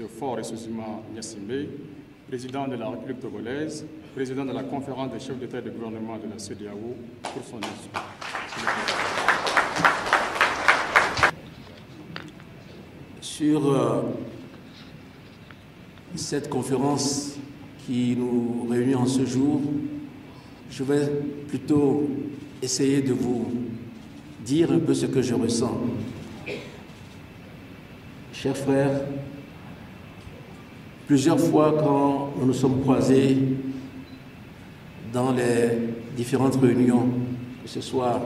M. Faure Essouzima Gnassingbé, président de la République togolaise, président de la conférence des chefs d'État et de gouvernement de la CEDEAO, pour son discours. Sur cette conférence qui nous réunit en ce jour, je vais plutôt essayer de vous dire un peu ce que je ressens. Chers frères, plusieurs fois quand nous nous sommes croisés dans les différentes réunions, que ce soit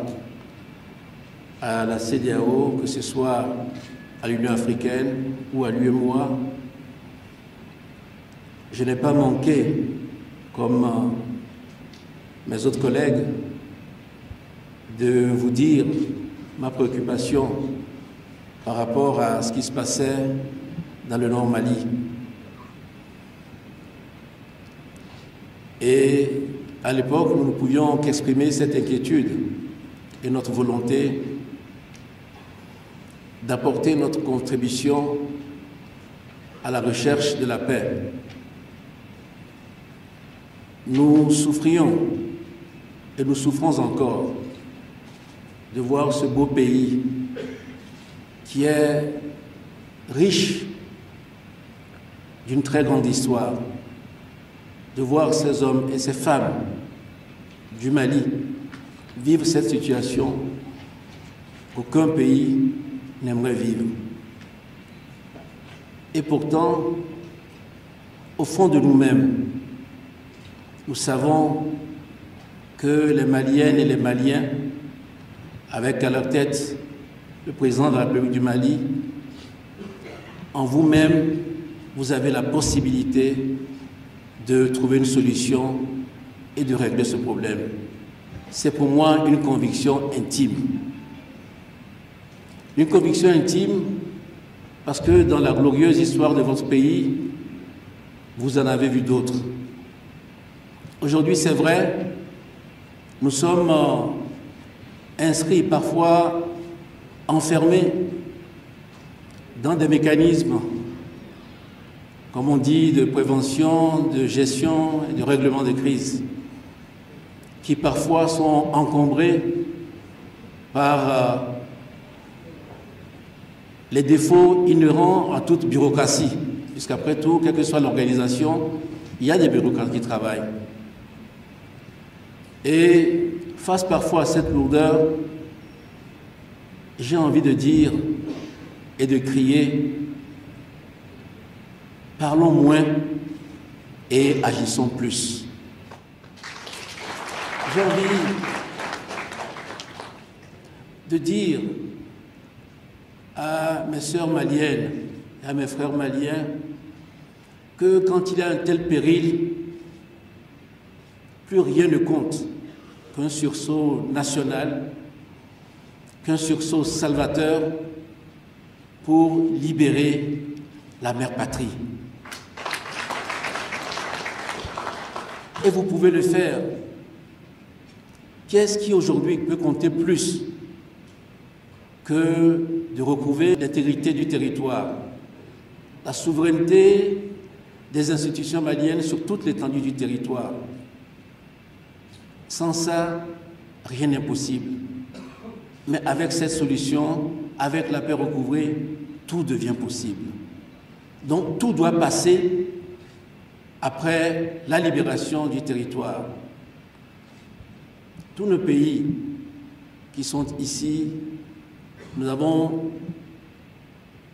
à la CEDEAO, que ce soit à l'Union africaine ou à l'UEMOA, je n'ai pas manqué, comme mes autres collègues, de vous dire ma préoccupation par rapport à ce qui se passait dans le Nord Mali. Et à l'époque, nous ne pouvions qu'exprimer cette inquiétude et notre volonté d'apporter notre contribution à la recherche de la paix. Nous souffrions et nous souffrons encore de voir ce beau pays qui est riche d'une très grande histoire, de voir ces hommes et ces femmes du Mali vivre cette situation qu'aucun pays n'aimerait vivre. Et pourtant, au fond de nous-mêmes, nous savons que les Maliennes et les Maliens, avec à leur tête le président de la République du Mali, en vous-même, vous avez la possibilité de trouver une solution et de régler ce problème. C'est pour moi une conviction intime. Une conviction intime parce que dans la glorieuse histoire de votre pays, vous en avez vu d'autres. Aujourd'hui, c'est vrai, nous sommes inscrits, parfois enfermés dans des mécanismes, comme on dit, de prévention, de gestion et de règlement de crise, qui parfois sont encombrés par les défauts inhérents à toute bureaucratie, puisqu'après tout, quelle que soit l'organisation, il y a des bureaucrates qui travaillent. Et face parfois à cette lourdeur, j'ai envie de dire et de crier, parlons moins et agissons plus. J'ai envie de dire à mes sœurs maliennes et à mes frères maliens que quand il y a un tel péril, plus rien ne compte qu'un sursaut national, qu'un sursaut salvateur pour libérer la mère patrie. Et vous pouvez le faire. Qu'est-ce qui aujourd'hui peut compter plus que de recouvrer l'intégrité du territoire, la souveraineté des institutions maliennes sur toute l'étendue du territoire? Sans ça, rien n'est possible. Mais avec cette solution, avec la paix recouvrée, tout devient possible. Donc tout doit passer après la libération du territoire. Tous nos pays qui sont ici, nous avons,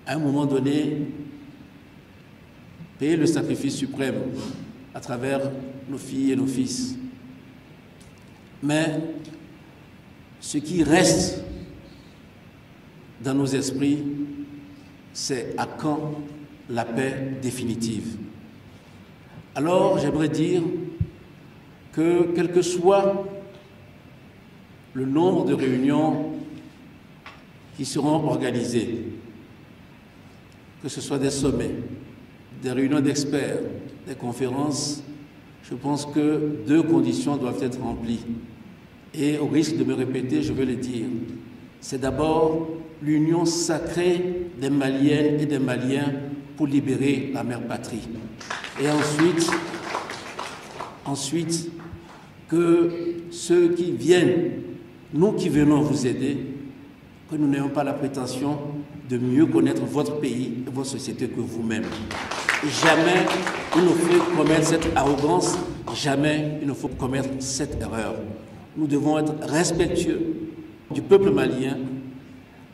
à un moment donné, payé le sacrifice suprême à travers nos filles et nos fils. Mais ce qui reste dans nos esprits, c'est à quand la paix définitive. Alors, j'aimerais dire que quel que soit le nombre de réunions qui seront organisées, que ce soit des sommets, des réunions d'experts, des conférences, je pense que deux conditions doivent être remplies. Et au risque de me répéter, je veux le dire. C'est d'abord l'union sacrée des Maliennes et des Maliens pour libérer la mère patrie. Et ensuite, que ceux qui viennent, nous qui venons vous aider, que nous n'ayons pas la prétention de mieux connaître votre pays et votre société que vous-même. Jamais il ne faut commettre cette arrogance, jamais il ne faut commettre cette erreur. Nous devons être respectueux du peuple malien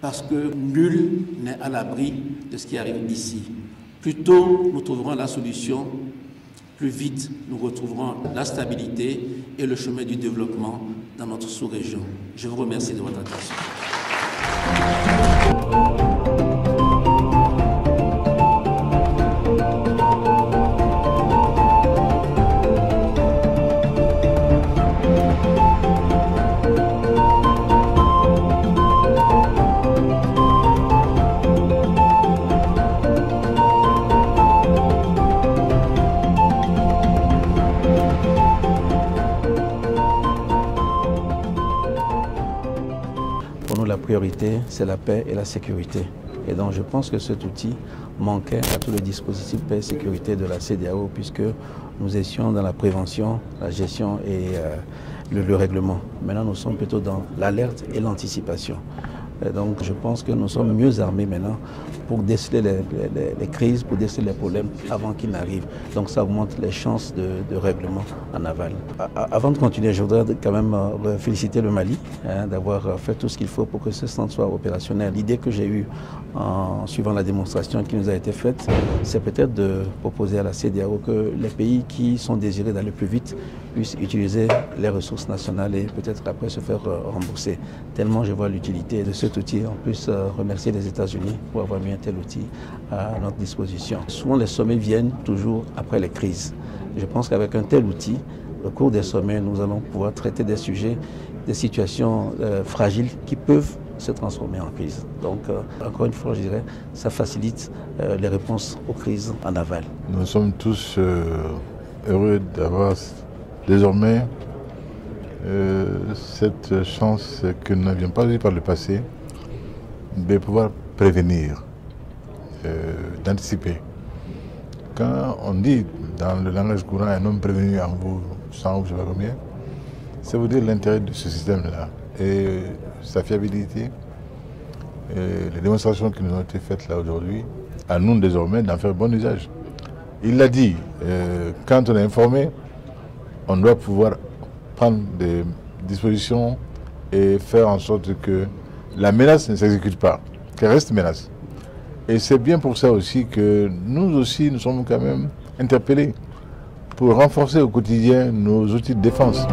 parce que nul n'est à l'abri de ce qui arrive ici. Plus tôt nous trouverons la solution, plus vite nous retrouverons la stabilité et le chemin du développement dans notre sous-région. Je vous remercie de votre attention. La priorité, c'est la paix et la sécurité. Et donc je pense que cet outil manquait à tout le dispositif paix et sécurité de la CEDEAO puisque nous étions dans la prévention, la gestion et le règlement. Maintenant, nous sommes plutôt dans l'alerte et l'anticipation. Donc je pense que nous sommes mieux armés maintenant pour déceler les crises, pour déceler les problèmes avant qu'ils n'arrivent. Donc ça augmente les chances de règlement en aval. Avant de continuer, je voudrais quand même féliciter le Mali d'avoir fait tout ce qu'il faut pour que ce centre soit opérationnel. L'idée que j'ai eue en suivant la démonstration qui nous a été faite, c'est peut-être de proposer à la CEDEAO que les pays qui sont désirés d'aller plus vite puissent utiliser les ressources nationales et peut-être après se faire rembourser. Tellement je vois l'utilité de cet outil. En plus, remercier les États-Unis pour avoir mis un tel outil à notre disposition. Souvent, les sommets viennent toujours après les crises. Je pense qu'avec un tel outil, au cours des sommets, nous allons pouvoir traiter des sujets, des situations fragiles qui peuvent se transformer en crise. Donc, encore une fois, je dirais, ça facilite les réponses aux crises en aval. Nous sommes tous heureux d'avoir désormais cette chance que nous n'avions pas eue par le passé de pouvoir prévenir, d'anticiper. Quand on dit dans le langage courant un homme prévenu en vaut 100 ou je ne sais pas combien, ça veut dire l'intérêt de ce système-là et sa fiabilité. Les démonstrations qui nous ont été faites là aujourd'hui, à nous désormais d'en faire bon usage. Il l'a dit, quand on est informé, on doit pouvoir prendre des dispositions et faire en sorte que la menace ne s'exécute pas, qu'elle reste menace. Et c'est bien pour ça aussi que nous aussi, nous sommes quand même interpellés pour renforcer au quotidien nos outils de défense.